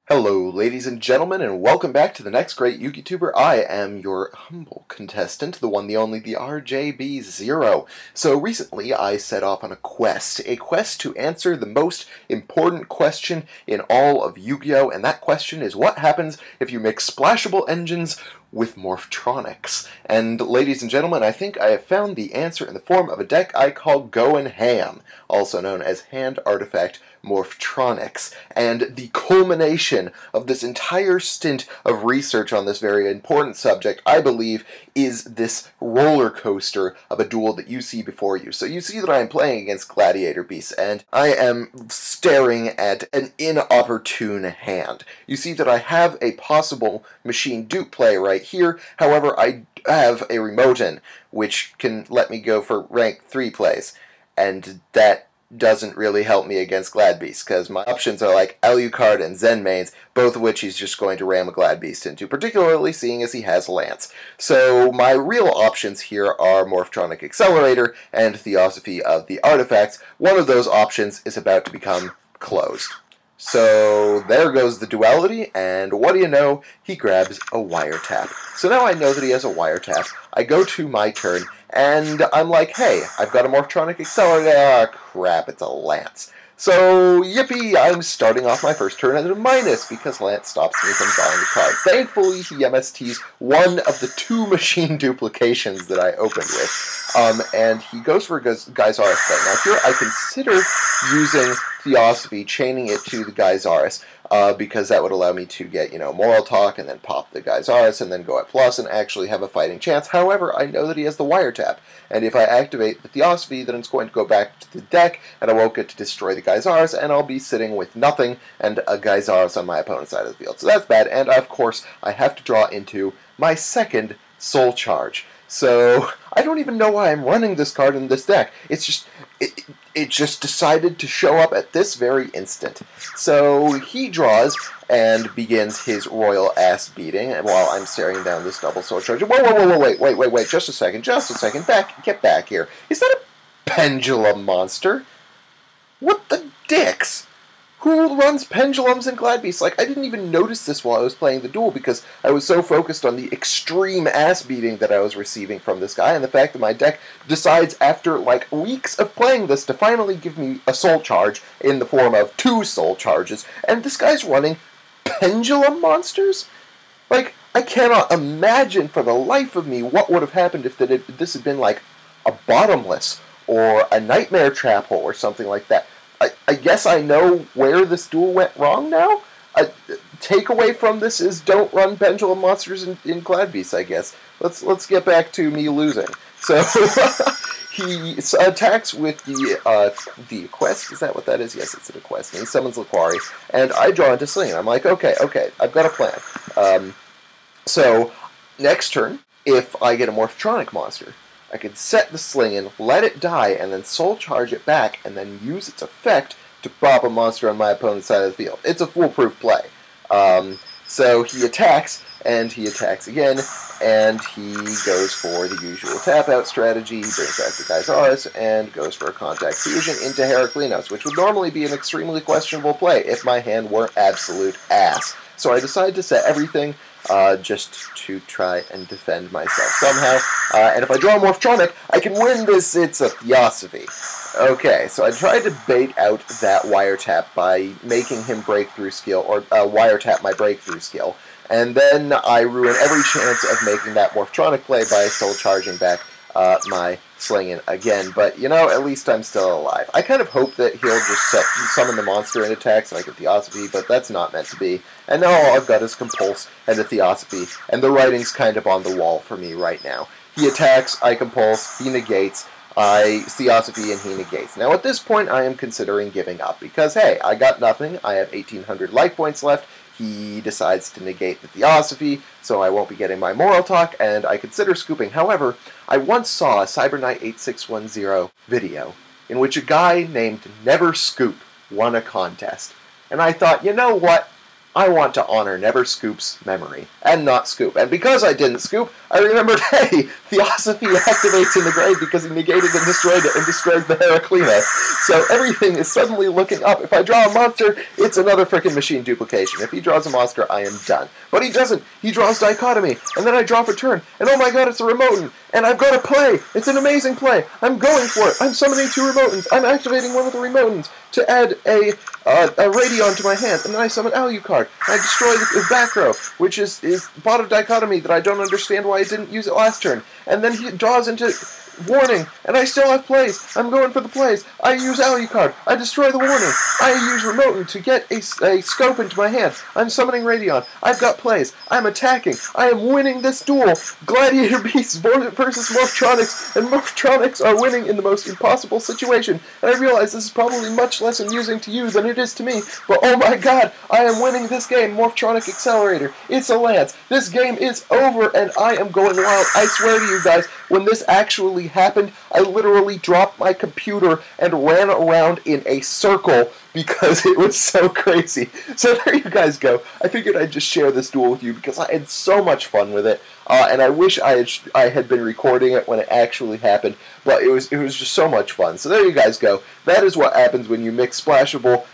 Hello, ladies and gentlemen, and welcome back to the Next Great Yugituber. I am your humble contestant, the one, the only, the RJB0. So recently I set off on a quest to answer the most important question in all of Yu-Gi-Oh! And that question is, what happens if you mix splashable engines with Morphtronics? And ladies and gentlemen, I think I have found the answer in the form of a deck I call Goin, also known as Hand Artifact Morphtronics. And the culmination of this entire stint of research on this very important subject, I believe, is this roller coaster of a duel that you see before you. So you see that I am playing against Gladiator Beasts, and I am staring at an inopportune hand. You see that I have a possible machine dupe play right here. However, I have a Remoten, which can let me go for rank 3 plays, and that doesn't really help me against Glad Beast, because my options are like Alucard and Zen Mains, both of which he's just going to ram a Glad Beast into, particularly seeing as he has Lance. So my real options here are Morphtronic Accelerator and Theosophy of the Artifacts. One of those options is about to become closed. So there goes the duality, and what do you know? He grabs a wiretap. So now I know that he has a wiretap. I go to my turn, and I'm like, hey, I've got a Morphtronic Accelerator. Ah, crap, it's a Lance. So, yippee, I'm starting off my first turn at a minus because Lance stops me from drawing the card. Thankfully, he MSTs one of the 2 machine duplications that I opened with. And he goes for Geysaris play. Now here I consider using Theosophy, chaining it to the Geysaris, because that would allow me to get, Moral Talk and then pop the Geysaris and then go at plus and actually have a fighting chance. However, I know that he has the wiretap, and if I activate the Theosophy, then it's going to go back to the deck, and I won't get to destroy the Geysaris, and I'll be sitting with nothing and a Geysaris on my opponent's side of the field. So that's bad, and of course, I have to draw into my second Soul Charge. So I don't even know why I'm running this card in this deck. It's just it just decided to show up at this very instant. So he draws and begins his royal ass beating, and while I'm staring down this double Soul Charge. Whoa, wait, just a second, get back here. Is that a pendulum monster? What the dicks? Who runs pendulums in Glad Beasts? Like, I didn't even notice this while I was playing the duel because I was so focused on the extreme ass beating that I was receiving from this guy, and the fact that my deck decides after, like, weeks of playing this to finally give me a Soul Charge in the form of 2 Soul Charges, and this guy's running pendulum monsters? Like, I cannot imagine for the life of me what would have happened if this had been, like, a Bottomless or a Nightmare Trap Hole or something like that. I guess I know where this duel went wrong now. Takeaway from this is don't run pendulum monsters in Glad Beasts, I guess. Let's get back to me losing. So he attacks with the quest. Is that what that is? Yes, it's a quest. And he summons Laquari, and I draw into Sling. I'm like, okay, I've got a plan. So next turn, if I get a Morphtronic monster, I could set the Sling in, let it die, and then Soul Charge it back, and then use its effect to pop a monster on my opponent's side of the field. It's a foolproof play. So he attacks, and he attacks again, and he goes for the usual tap-out strategy. He brings back the Geysaris, and goes for a Contact Fusion into Heraklinos, which would normally be an extremely questionable play if my hand weren't absolute ass. So I decided to set everything just to try and defend myself somehow. And if I draw a Morphtronic, I can win this. It's a Theosophy. Okay, so I tried to bait out that wiretap by making him breakthrough skill, or wiretap my breakthrough skill. And then I ruin every chance of making that Morphtronic play by Soul Charging back my Slingin again, but at least I'm still alive. I kind of hope that he'll just summon the monster and attack so I get Theosophy, but that's not meant to be. And now all I've got is Compulse and a Theosophy, and the writing's kind of on the wall for me right now. He attacks, I Compulse, he negates, I Theosophy, and he negates. Now at this point I am considering giving up, because hey, I got nothing, I have 1800 life points left. He decides to negate the Theosophy, so I won't be getting my Moral Talk, and I consider scooping. However, I once saw a CyberKnight8610 video in which a guy named Never Scoop won a contest. And I thought, you know what? I want to honor Never Scoop's memory, and not Scoop. And because I didn't Scoop, I remembered, hey, Theosophy activates in the grave because he negated and destroyed it and destroys the Heraclemus. So everything is suddenly looking up. If I draw a monster, it's another frickin' machine duplication. If he draws a monster, I am done. But he doesn't. He draws Dichotomy, and then I draw for turn, and oh my god, it's a Remoten, and I've got a play. It's an amazing play. I'm going for it. I'm summoning 2 Remotens. I'm activating one of the Remotens to add a Radion to my hand, and then I summon Alucard. I destroy the back row, which is bot of Dichotomy that I don't understand why I didn't use it last turn. And then he draws into Warning, and I still have plays. I'm going for the plays. I use Alucard. I destroy the Warning. I use Remoten to get a scope into my hand. I'm summoning Radion. I've got plays. I'm attacking. I am winning this duel. Gladiator Beasts versus Morphtronics, and Morphtronics are winning in the most impossible situation. And I realize this is probably much less amusing to you than it is to me, but oh my god, I am winning this game. Morphtronic Accelerator. It's a Lance. This game is over, and I am going wild. I swear to you guys, when this actually happened, I literally dropped my computer and ran around in a circle because it was so crazy. So there you guys go. I figured I'd just share this duel with you because I had so much fun with it, and I wish I had been recording it when it actually happened, but it was just so much fun. So there you guys go. That is what happens when you mix splashable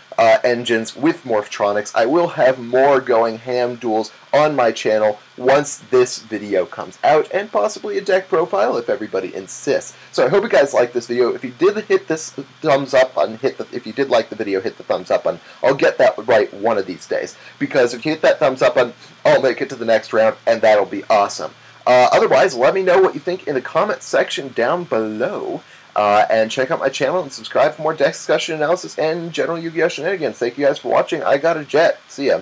engines with Morphtronics. I will have more going ham duels on my channel once this video comes out, and possibly a deck profile if everybody insists. So I hope you guys liked this video. If you did hit this thumbs up button, if you did like the video, hit the thumbs up button. I'll get that right one of these days, because if you hit that thumbs up button, I'll make it to the next round, and that'll be awesome. Otherwise, let me know what you think in the comment section down below. And check out my channel and subscribe for more deck discussion, analysis, and general Yu-Gi-Oh! Shenanigans. Thank you guys for watching. I got a jet. See ya.